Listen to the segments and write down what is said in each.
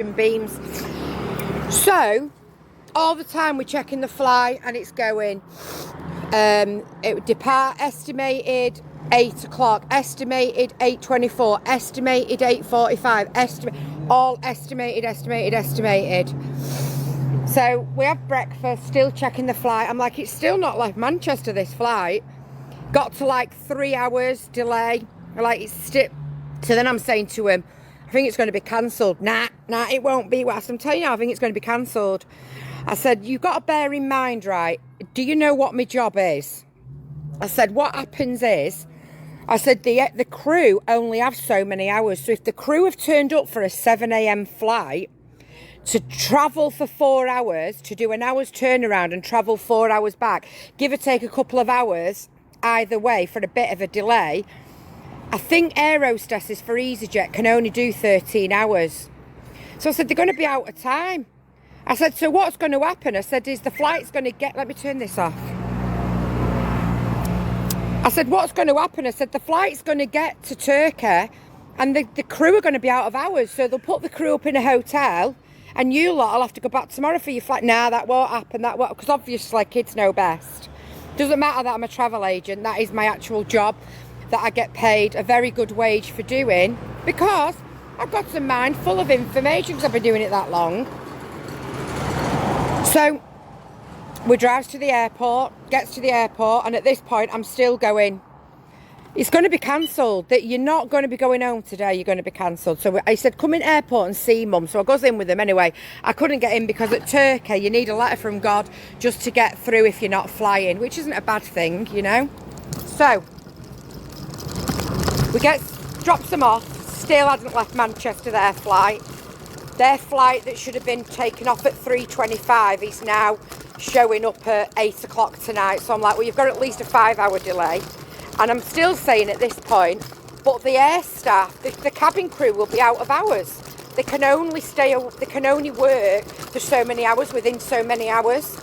beams. So all the time we're checking the flight and it's going it would depart estimated 8 o'clock, estimated 8:24, estimated 8:45, all estimated. So we have breakfast, still checking the flight. I'm like, it's still not left Manchester, this flight. Got to like 3 hours delay. Like, it's still. So then I'm saying to him, I think it's going to be cancelled. Nah, it won't be. Well, I'm telling you, I think it's going to be cancelled. I said, you've got to bear in mind, right? Do you know what my job is? I said, what happens is, I said, the crew only have so many hours. So if the crew have turned up for a 7 a.m. flight, to travel for 4 hours, to do an hour's turnaround and travel 4 hours back, give or take a couple of hours either way for a bit of a delay, I think aerostesses for EasyJet can only do 13 hours. So I said, they're going to be out of time. I said, so what's going to happen? I said, is the flight's going to get... Let me turn this off. I said, what's going to happen? I said, the flight's going to get to Turkey and the crew are going to be out of hours. So they'll put the crew up in a hotel and you lot will have to go back tomorrow for your flight. Nah, that won't happen. That won't, because obviously kids know best. Doesn't matter that I'm a travel agent. That is my actual job that I get paid a very good wage for doing, because I've got some mind full of information because I've been doing it that long. So we drives to the airport, gets to the airport, and at this point I'm still going, it's going to be cancelled, that you're not going to be going home today, you're going to be cancelled. So I said, come in airport and see mum. So I goes in with them anyway. I couldn't get in because at Turkey you need a letter from God just to get through if you're not flying, which isn't a bad thing, you know. So we drops them off, still hadn't left Manchester, their flight. Their flight that should have been taken off at 3:25 is now showing up at 8 o'clock tonight. So I'm like, well, you've got at least a 5-hour delay. And I'm still saying at this point, but the air staff, the cabin crew will be out of hours. They can only work for so many hours within so many hours.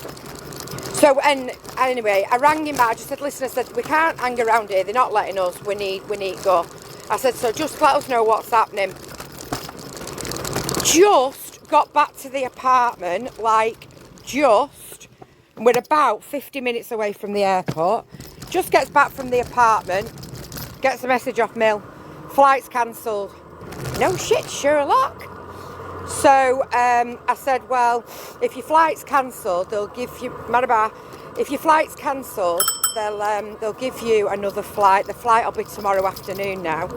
So, and anyway, I rang him back. I just said, listen, I said, we can't hang around here. They're not letting us. We need to go. I said, so just let us know what's happening. Just got back to the apartment, we're about 50 minutes away from the airport. Just gets back from the apartment, gets a message off Mill, flight's cancelled. No shit, Sherlock. So I said, well, if your flight's cancelled, they'll give you, Maraba, if your flight's cancelled, they'll give you another flight. The flight will be tomorrow afternoon now.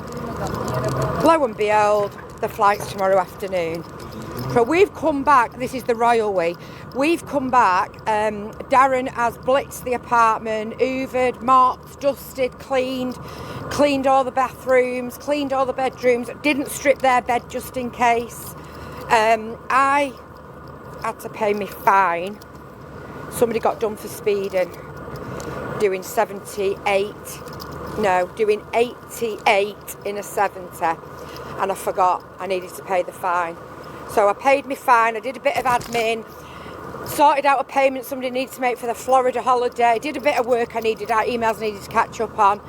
Lo and behold, the flight's tomorrow afternoon. So we've come back, this is the royal way, we've come back, Darren has blitzed the apartment, hoovered, mopped, dusted, cleaned all the bathrooms, cleaned all the bedrooms, didn't strip their bed just in case. I had to pay me fine. Somebody got done for speeding, doing 88 in a 70, and I forgot I needed to pay the fine. So I paid me fine, I did a bit of admin, sorted out a payment somebody needed to make for the Florida holiday, did a bit of work emails I needed to catch up on,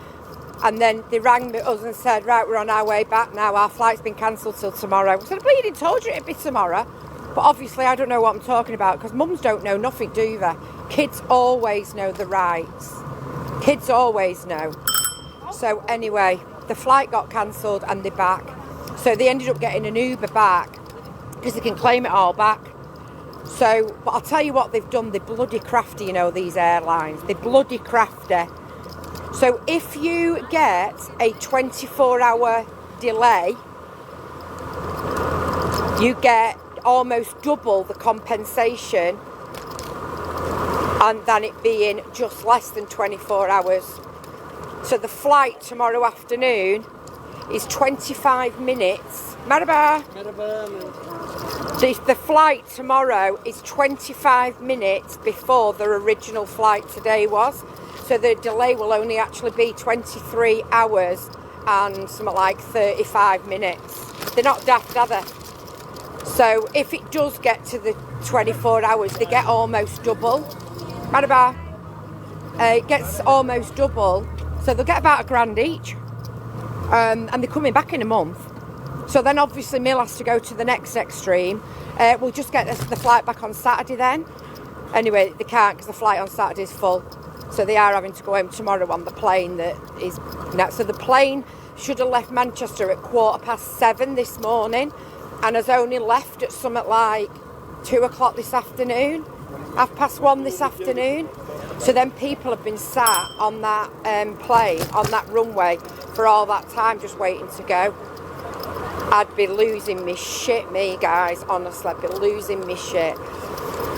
and then they rang us and said, right, we're on our way back now, our flight's been cancelled till tomorrow. I said, I bleeding told you it'd be tomorrow. But obviously I don't know what I'm talking about, because mums don't know nothing, do they? Kids always know the rights. Kids always know. So anyway, the flight got cancelled and they're back. So they ended up getting an Uber back, because they can claim it all back. So, but I'll tell you what they've done, they're bloody crafty, you know, these airlines. They're bloody crafty. So if you get a 24-hour delay, you get almost double the compensation and than it being just less than 24 hours. So the flight tomorrow afternoon is 25 minutes. Marhaba. The flight tomorrow is 25 minutes before their original flight today was. So the delay will only actually be 23 hours and something like 35 minutes. They're not daft, are they? So if it does get to the 24 hours, they get almost double. Marhaba. It gets almost double. So they'll get about £1,000 each. And they're coming back in a month. So then obviously Mill has to go to the next extreme. We'll just get the flight back on Saturday then. Anyway, they can't because the flight on Saturday is full. So they are having to go home tomorrow on the plane that is... So the plane should have left Manchester at 7:15 this morning and has only left at something like 2 o'clock this afternoon, 1:30 this afternoon. So then people have been sat on that plane, on that runway for all that time just waiting to go. I'd be losing me shit, me guys, honestly, I'd be losing me shit.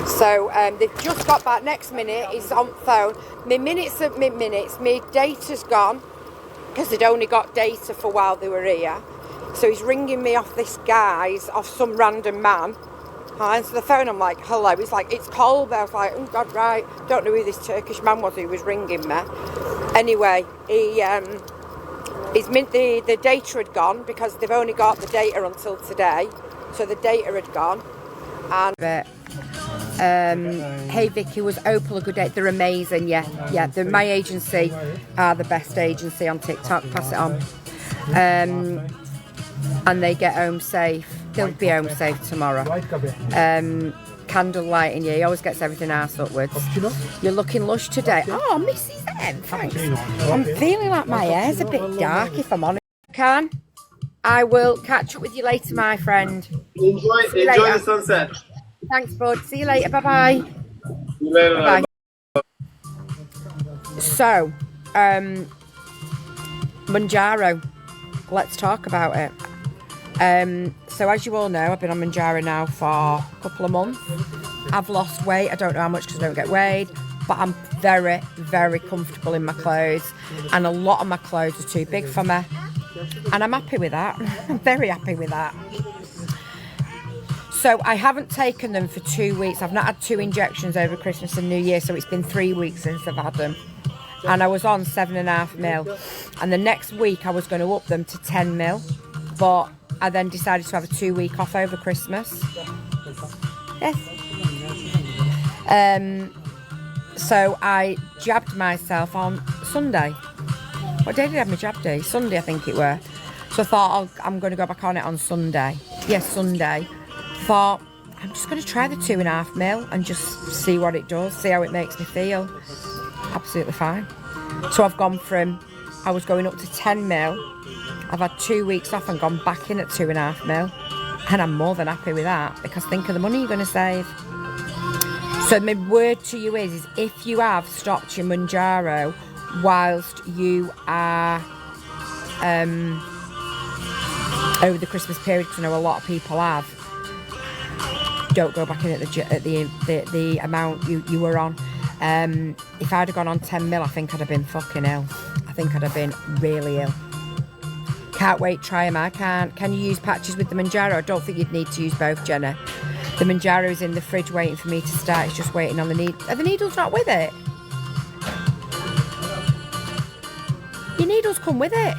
So they've just got back. Next minute he's on phone. My data's gone because they'd only got data for while they were here. So he's ringing me off this guy's, off some random man. I answer the phone, I'm like, hello. He's like, it's cold. I was like, oh God, right. Don't know who this Turkish man was who was ringing me. Anyway, the data had gone because they've only got the data until today. So the data had gone. And hey Vicky, was Opal a good day? They're amazing, yeah. My agency are the best agency on TikTok. Pass it on. And they get home safe. They'll be home safe tomorrow. Candle lighting, yeah, he always gets everything arse upwards. You're looking lush today. Oh, Mrs. M, thanks. I'm feeling like my hair's a bit dark, if I'm honest. I will catch up with you later, my friend. Enjoy the sunset. Thanks, bud. See you later. Bye-bye. See you later. Bye-bye. So, Mounjaro. Let's talk about it. So as you all know, I've been on Mounjaro now for a couple of months. I've lost weight. I don't know how much because I don't get weighed, but I'm very, very comfortable in my clothes, and a lot of my clothes are too big for me, and I'm happy with that. I'm very happy with that. So I haven't taken them for 2 weeks. I've not had 2 injections over Christmas and New Year, so it's been 3 weeks since I've had them. And I was on 7.5 mil, and the next week I was going to up them to 10 mil, but I then decided to have a 2 week off over Christmas. Yes. So I jabbed myself on Sunday. What day did I have my jab day? Sunday, I think it were. So I thought I'm going to go back on it on Sunday. Yes, Sunday. Thought I'm just going to try the 2.5 mil and just see what it does, see how it makes me feel. Absolutely fine. So I've gone from, I was going up to 10 mil. I've had 2 weeks off and gone back in at 2.5 mil. And I'm more than happy with that, because think of the money you're going to save. So my word to you is if you have stopped your Mounjaro whilst you are over the Christmas period, because I know a lot of people have, don't go back in at the amount you were on. If I'd have gone on 10 mil, I think I'd have been fucking ill. I think I'd have been really ill. Can't wait, try them. I can't. Can you use patches with the Mounjaro? I don't think you'd need to use both, Jenna. The Mounjaro is in the fridge waiting for me to start. It's just waiting on the needle. Are the needles not with it? Your needles come with it.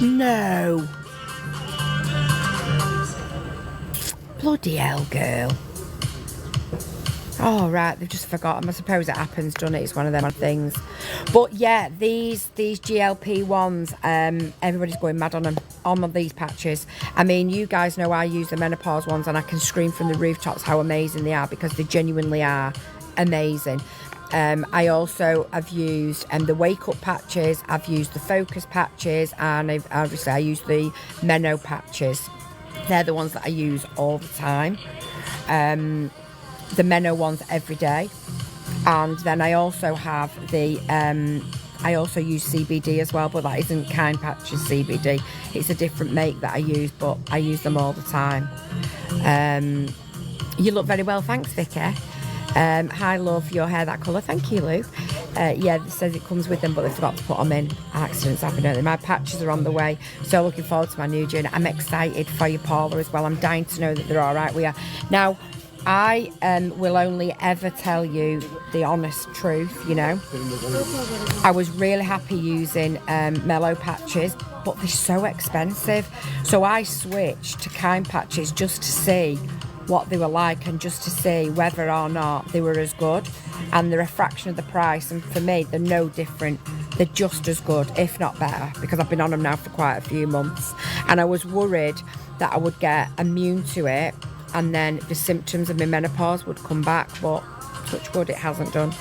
No. Bloody hell, girl. Oh, right, they've just forgotten. I suppose it happens, doesn't it? It's one of them things. But yeah, these GLP ones, everybody's going mad on them, on these patches. I mean, you guys know I use the menopause ones, and I can scream from the rooftops how amazing they are, because they genuinely are amazing. I also have used the Wake Up patches, I've used the Focus patches, and obviously I use the Meno patches. They're the ones that I use all the time. The Meno ones every day. And then I also have the I also use CBD as well, but that isn't Kind Patches CBD. It's a different make that I use, but I use them all the time. You look very well, thanks, Vicky. Hi, love, your hair that colour. Thank you, Lou. Yeah, it says it comes with them, but they forgot to put them in. Accidents happen, don't they? My patches are on the way, so looking forward to my new journey. I'm excited for you, Paula, as well. I'm dying to know that they're all right with you. Now, I will only ever tell you the honest truth, you know. I was really happy using Mellow patches, but they're so expensive. So I switched to Kind patches just to see what they were like, and just to see whether or not they were as good, and they're a fraction of the price, and for me they're no different they're just as good, if not better, because I've been on them now for quite a few months. And I was worried that I would get immune to it and then the symptoms of my menopause would come back, but touch wood, it hasn't done.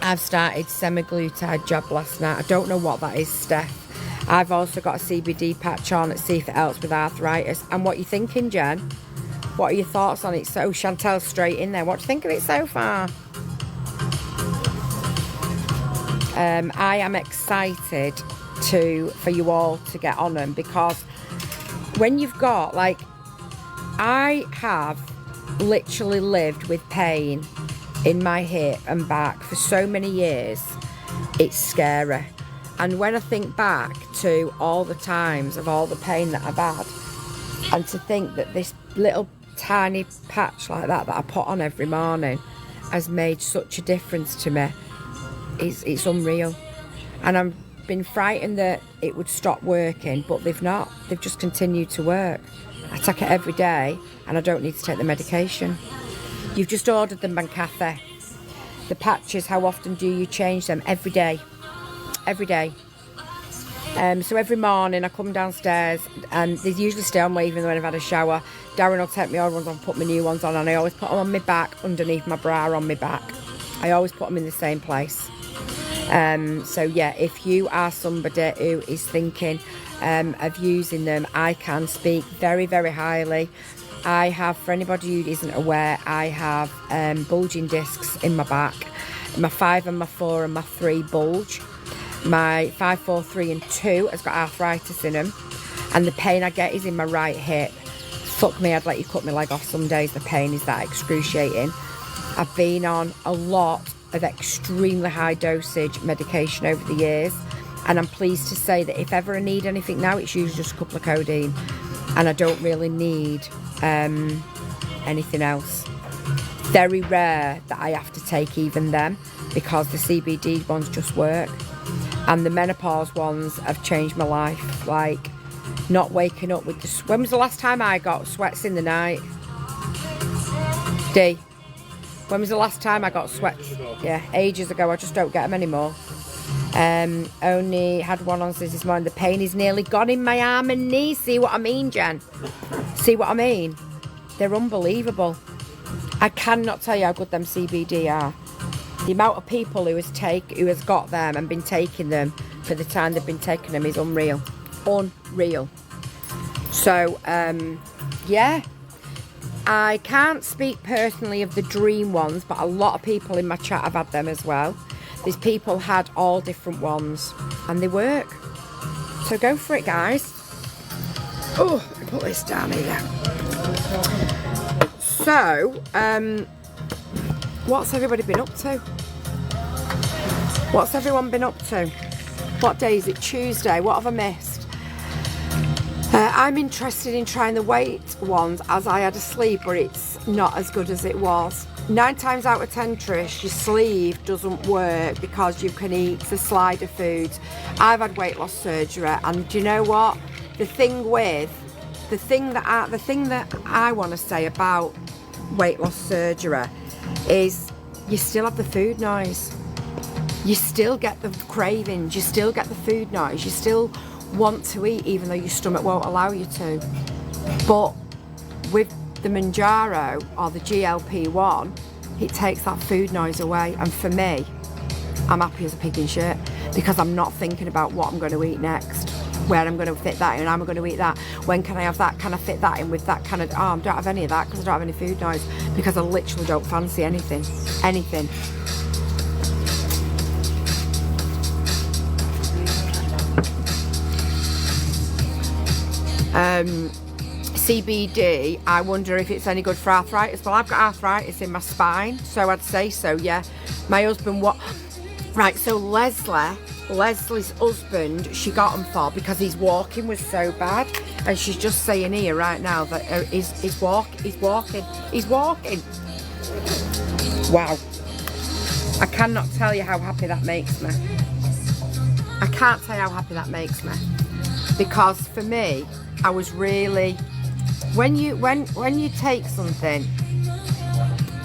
I've started semaglutide jab last night. I don't know what that is, Steph. I've also got a CBD patch on. Let's see if it helps with arthritis. And what are you thinking, Jen? What are your thoughts on it? So Chantel's straight in there. What do you think of it so far? I am excited for you all to get on them, because when you've got, like, I have literally lived with pain in my hip and back for so many years, it's scary. And when I think back to all the times of all the pain that I've had, and to think that this little tiny patch like that I put on every morning has made such a difference to me, it's unreal. And I've been frightened that it would stop working, but they've not. They've just continued to work. I take it every day and I don't need to take the medication. You've just ordered them, Bancathe. The patches, how often do you change them? Every day. Every day. So every morning I come downstairs and they usually stay on me even when I've had a shower. Darren will take my old ones on, put my new ones on, and I always put them on my back, underneath my bra on my back. I always put them in the same place. So yeah, if you are somebody who is thinking of using them, I can speak very, very highly. I have, for anybody who isn't aware, I have bulging discs in my back. My 5 and my 4 and my 3 bulge. My 5, 4, 3 and 2 has got arthritis in them, and the pain I get is in my right hip. Fuck me, I'd let you cut my leg off some days. The pain is that excruciating. I've been on a lot of extremely high dosage medication over the years, and I'm pleased to say that if ever I need anything now, it's usually just a couple of codeine, and I don't really need anything else. Very rare that I have to take even them, because the CBD ones just work, and the menopause ones have changed my life. Like, not waking up with the... When was the last time I got sweats in the night? D. When was the last time I got sweats? Yeah, ages ago. I just don't get them anymore. Only had one on since this morning. The pain is nearly gone in my arm and knee. See what I mean, Jen? See what I mean? They're unbelievable. I cannot tell you how good them CBD are. The amount of people who has got them and been taking them for the time they've been taking them is unreal. Unreal. So, yeah. I can't speak personally of the Dream ones, but a lot of people in my chat have had them as well. These people had all different ones, and they work. So go for it, guys. Oh, put this down here. So, what's everybody been up to? What's everyone been up to? What day is it? Tuesday. What have I missed? I'm interested in trying the weight ones, as I had a sleeve, but it's not as good as it was. 9 times out of 10, Trish, your sleeve doesn't work because you can eat the slider foods. I've had weight loss surgery, and do you know what? The thing that I want to say about weight loss surgery is you still have the food noise. You still get the cravings. You still get the food noise. You still want to eat even though your stomach won't allow you to. But with the Mounjaro or the GLP-1, it takes that food noise away. And for me, I'm happy as a pig in shit, because I'm not thinking about what I'm going to eat next, where I'm going to fit that in, how I'm going to eat that, when can I have that, can I fit that in with that kind of, I don't have any of that because I don't have any food noise, because I literally don't fancy anything. CBD, I wonder if it's any good for arthritis. Well, I've got arthritis in my spine, so I'd say so, yeah. My husband, right, so Leslie's husband, she got him for, because his walking was so bad, and she's just saying here right now that he's walking. Wow. I cannot tell you how happy that makes me. I can't tell you how happy that makes me, because for me, I was really, when you take something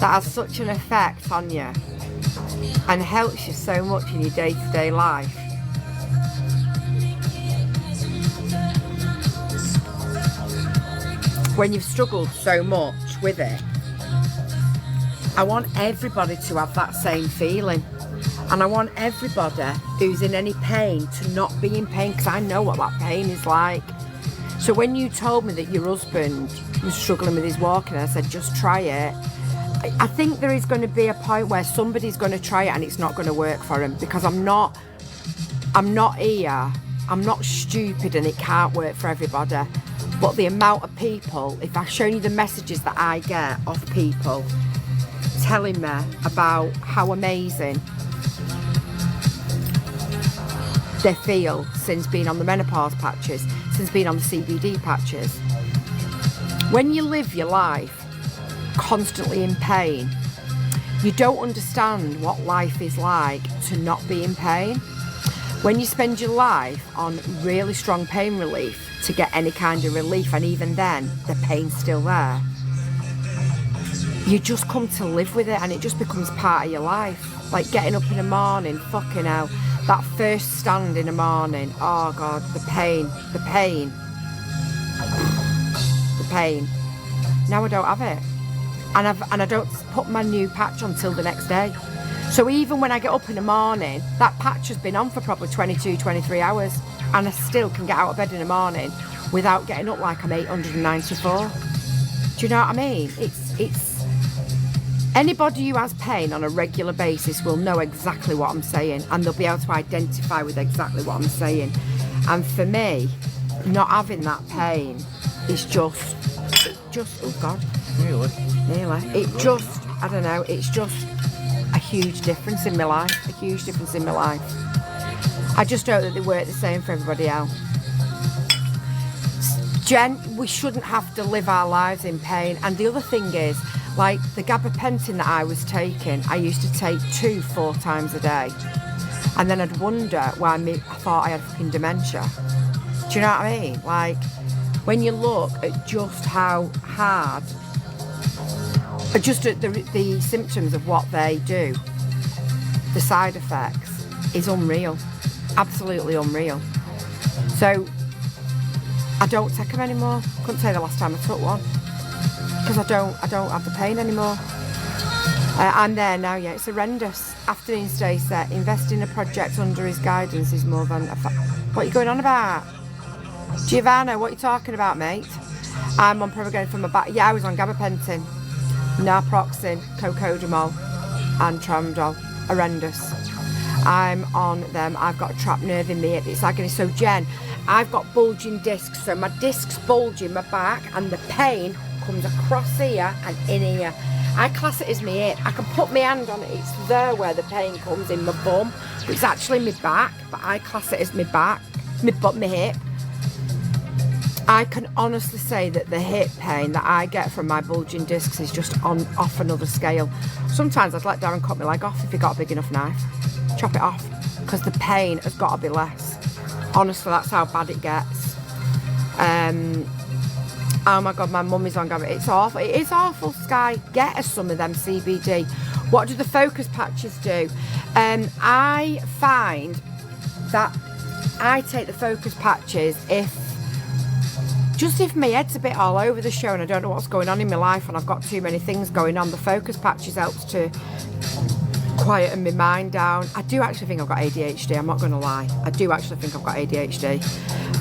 that has such an effect on you, and helps you so much in your day-to-day life. When you've struggled so much with it, I want everybody to have that same feeling. And I want everybody who's in any pain to not be in pain, because I know what that pain is like. So when you told me that your husband was struggling with his walking, I said, just try it. I think there is going to be a point where somebody's going to try it and it's not going to work for him, because I'm not here. I'm not stupid and it can't work for everybody. But the amount of people, if I show you the messages that I get of people telling me about how amazing they feel since being on the menopause patches, since being on the CBD patches. When you live your life constantly in pain, you don't understand what life is like to not be in pain. When you spend your life on really strong pain relief to get any kind of relief, and even then the pain's still there, you just come to live with it and it just becomes part of your life. Like getting up in the morning, fucking hell, that first stand in the morning, oh God, the pain. Now I don't have it. And I don't put my new patch on till the next day. So even when I get up in the morning, that patch has been on for probably 22, 23 hours, and I still can get out of bed in the morning without getting up like I'm 894. Do you know what I mean? It's anybody who has pain on a regular basis will know exactly what I'm saying, and they'll be able to identify with exactly what I'm saying. And for me, not having that pain is just, oh God. Nearly. It just, I don't know, it's just a huge difference in my life. I just hope that they work the same for everybody else. Jen, we shouldn't have to live our lives in pain. And the other thing is, like the gabapentin that I was taking, I used to take 4 times a day. And then I'd wonder why I thought I had fucking dementia. Do you know what I mean? Like, when you look at just how hard, just at the symptoms of what they do, the side effects, is unreal. Absolutely unreal. So I don't take them anymore. Couldn't say the last time I took one, because I don't have the pain anymore. I'm there now. Yeah, it's horrendous. Afternoon stay set. Invest in a project under his guidance is more than what are you going on about? Giovanna, what are you talking about, mate? I'm on Pregabalin from my back. Yeah, I was on gabapentin, naproxen, cocodamol and tramadol. Horrendous. I'm on them. I've got a trapped nerve in my hip. It's agony. So Jen, I've got bulging discs. So my discs bulge in my back and the pain comes across here and in here. I class it as my hip. I can put my hand on it. It's there where the pain comes in my bum. But it's actually my back. But I class it as my back, my hip. I can honestly say that the hip pain that I get from my bulging discs is just off another scale. Sometimes I'd let Darren cut my leg off if he got a big enough knife. Chop it off, because the pain has got to be less. Honestly, that's how bad it gets. Oh my God, my mum is on Gabba. It's awful. It is awful, Sky. Get us some of them CBD. What do the focus patches do? I find that I take the focus patches if my head's a bit all over the show and I don't know what's going on in my life and I've got too many things going on. The focus patches helps to quieten my mind down. I do actually think I've got ADHD, I'm not going to lie. I do actually think I've got ADHD.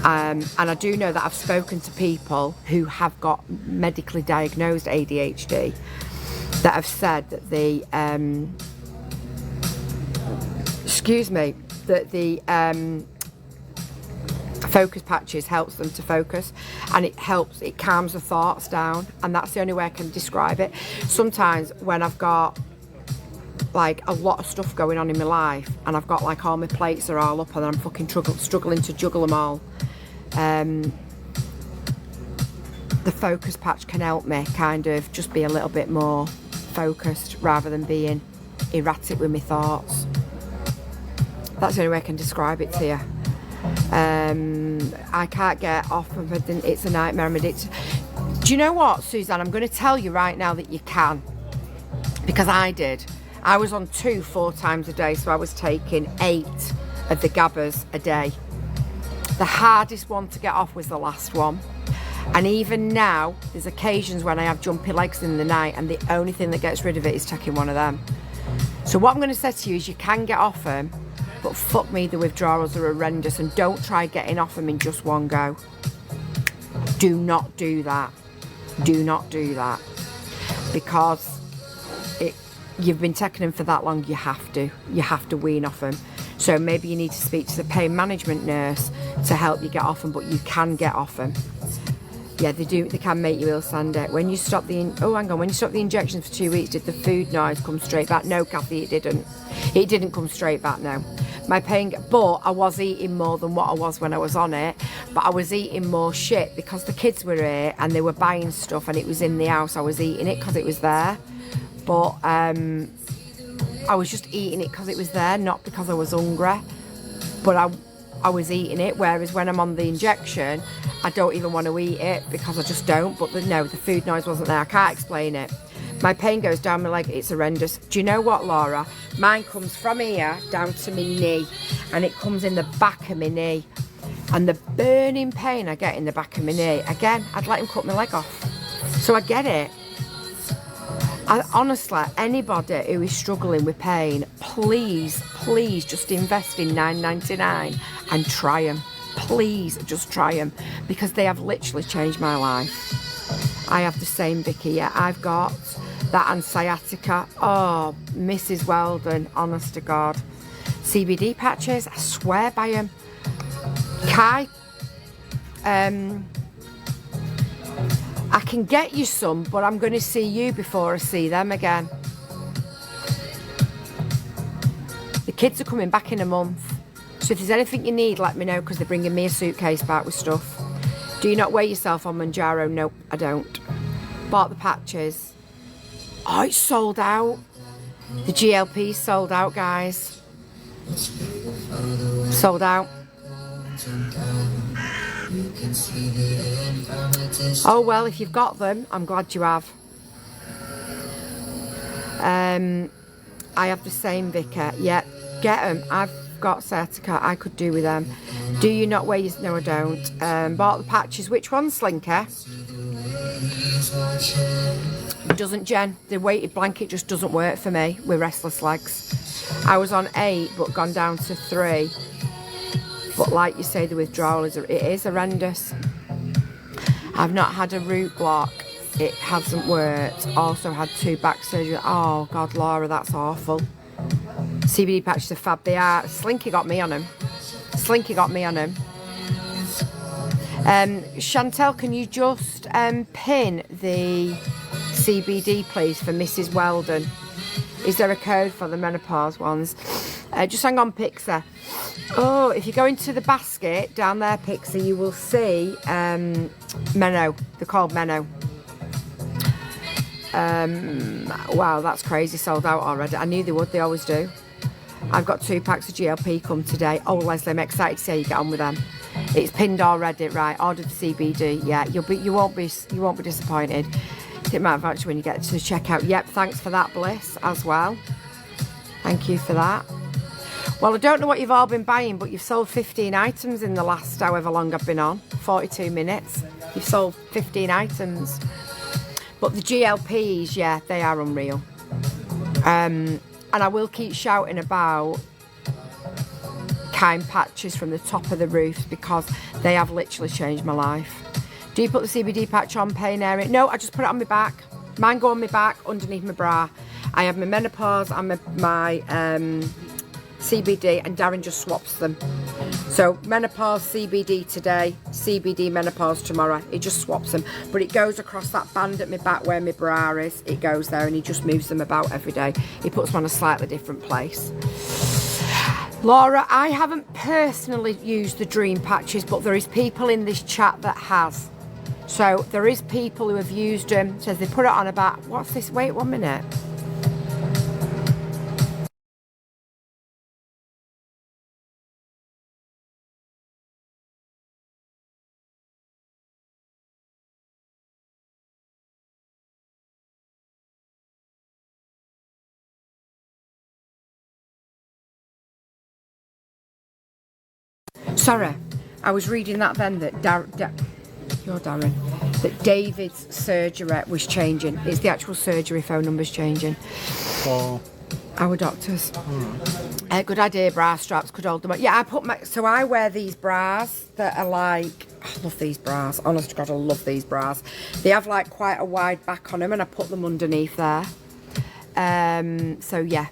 And I do know that I've spoken to people who have got medically diagnosed ADHD that have said that the focus patches helps them to focus, and it calms the thoughts down, and that's the only way I can describe it. Sometimes when I've got like a lot of stuff going on in my life and I've got like all my plates are all up and I'm fucking struggling to juggle them all, the focus patch can help me kind of just be a little bit more focused rather than being erratic with my thoughts. That's the only way I can describe it to you. I can't get off of it. It's a nightmare. I'm addicted. Do you know what, Suzanne? I'm going to tell you right now that you can, because I did. I was on 2 4 times a day, so I was taking 8 of the gabbers a day. The hardest one to get off was the last one. And even now, there's occasions when I have jumpy legs in the night and the only thing that gets rid of it is taking one of them. So what I'm going to say to you is you can get off them, but fuck me, the withdrawals are horrendous, and don't try getting off them in just one go. Do not do that. Do not do that. Because you've been taking them for that long, you have to wean off them. So maybe you need to speak to the pain management nurse to help you get off them, but you can get off them. Yeah, they can make you ill, Sandy. When you stop when you stop the injections for 2 weeks, did the food noise come straight back? No, Kathy, it didn't. It didn't come straight back, no. My pain, but I was eating more than what I was when I was on it, but I was eating more shit because the kids were here and they were buying stuff and it was in the house. I was eating it because it was there, but I was just eating it because it was there, not because I was hungry, but I was eating it, whereas when I'm on the injection, I don't even want to eat it because I just don't. But no, the food noise wasn't there. I can't explain it. My pain goes down my leg. It's horrendous. Do you know what, Laura? Mine comes from here down to my knee, and it comes in the back of my knee. And the burning pain I get in the back of my knee, again, I'd let him cut my leg off. So I get it. Honestly, anybody who is struggling with pain, please just invest in $9.99 and try them. Please just try them, because they have literally changed my life. I have the same, Vicky. Yeah, I've got that and sciatica. Oh, Mrs. Weldon, honest to God. CBD patches, I swear by them. Kai, I can get you some, but I'm going to see you before I see them again. The kids are coming back in a month. So if there's anything you need, let me know, because they're bringing me a suitcase back with stuff. Do you not weigh yourself on Mounjaro? Nope, I don't. Bought the patches. Oh, it's sold out. The GLP's sold out, guys. Sold out. Oh, well, if you've got them, I'm glad you have. I have the same, Vicar. Yeah, get them. I've got sciatica. I could do with them. Do you not wear your... No, I don't. Bought the patches. Which one, Slinker? Doesn't, Jen. The weighted blanket just doesn't work for me with restless legs. I was on 8, but gone down to 3. But like you say, the withdrawal it is horrendous. I've not had a root block. It hasn't worked. Also had 2 back surgery. Oh, God, Laura, that's awful. CBD patches are fab. They are. Slinky got me on them. Slinky got me on them. Chantel, can you just pin the CBD, please, for Mrs. Weldon? Is there a code for the menopause ones? Just hang on, Pixar. Oh, if you go into the basket down there, Pixar, you will see Meno. They're called Meno. Wow, that's crazy. Sold out already. I knew they would. They always do. I've got 2 packs of GLP come today. Oh, Leslie, I'm excited to see how you get on with them. It's pinned already, right? Ordered the CBD. Yeah, you won't be disappointed. It might have actually when you get to the checkout. Yep, thanks for that, Bliss, as well. Thank you for that. Well, I don't know what you've all been buying, but you've sold 15 items in the last however long I've been on. 42 minutes. You've sold 15 items. But the GLPs, yeah, they are unreal. And I will keep shouting about Kind patches from the top of the roofs, because they have literally changed my life. Do you put the CBD patch on pain area? No, I just put it on my back. Mine go on my back underneath my bra. I have my menopause and my CBD, and Darren just swaps them. So menopause CBD today, CBD menopause tomorrow. He just swaps them, but it goes across that band at my back where my bra is. It goes there, and he just moves them about every day. He puts them on a slightly different place. Laura, I haven't personally used the dream patches, but there is people in this chat that has. So there is people who have used them. Says they put it on about, what's this? Wait 1 minute. Sorry, I was reading that then that you're Darren. That David's surgery was changing. It's the actual surgery phone number's changing. Oh. Our doctors. Good idea, bra straps could hold them up. Yeah, so I wear these bras that are like, I love these bras. Honest to God, I love these bras. They have like quite a wide back on them, and I put them underneath there. So yeah.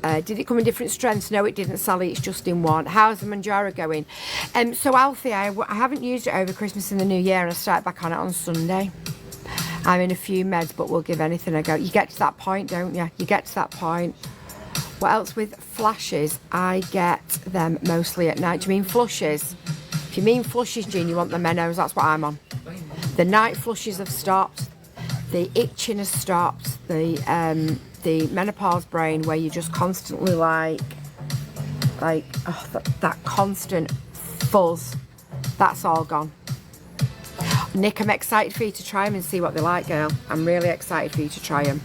Did it come in different strengths? No, it didn't, Sally. It's just in one. How's the Manjaro going? So Alfie, I haven't used it over Christmas and the New Year, and I start back on it on Sunday. I'm in a few meds, but we'll give anything a go. You get to that point, don't you? You get to that point. What else with flashes? I get them mostly at night. Do you mean flushes? If you mean flushes, Jean, you want the Menos, that's what I'm on. The night flushes have stopped. The itching has stopped. The menopause brain, where you're just constantly like that constant fuzz, that's all gone. Nick, I'm excited for you to try them and see what they're like, girl. I'm really excited for you to try them.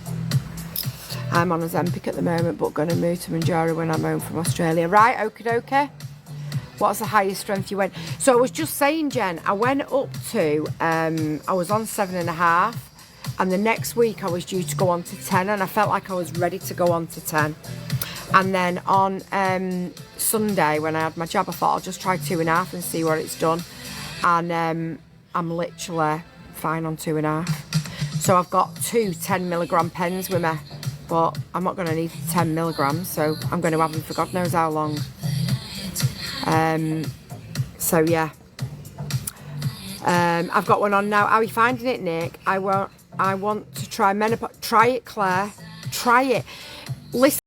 I'm on Ozempic at the moment, but going to move to Manjaro when I'm home from Australia. Right, okie dokie. What's the highest strength you went? So I was just saying, Jen, I went up to, I was on 7.5, and the next week I was due to go on to 10, and I felt like I was ready to go on to 10. And then on Sunday, when I had my jab, I thought I'll just try 2.5 and see what it's done. And I'm literally fine on 2.5. So I've got 2 10mg pens with me, but I'm not going to need 10 milligrams, so I'm going to have them for God knows how long. So yeah, I've got one on now. How are you finding it, Nick? I want to try menopause. Try it, Claire. Try it. Listen.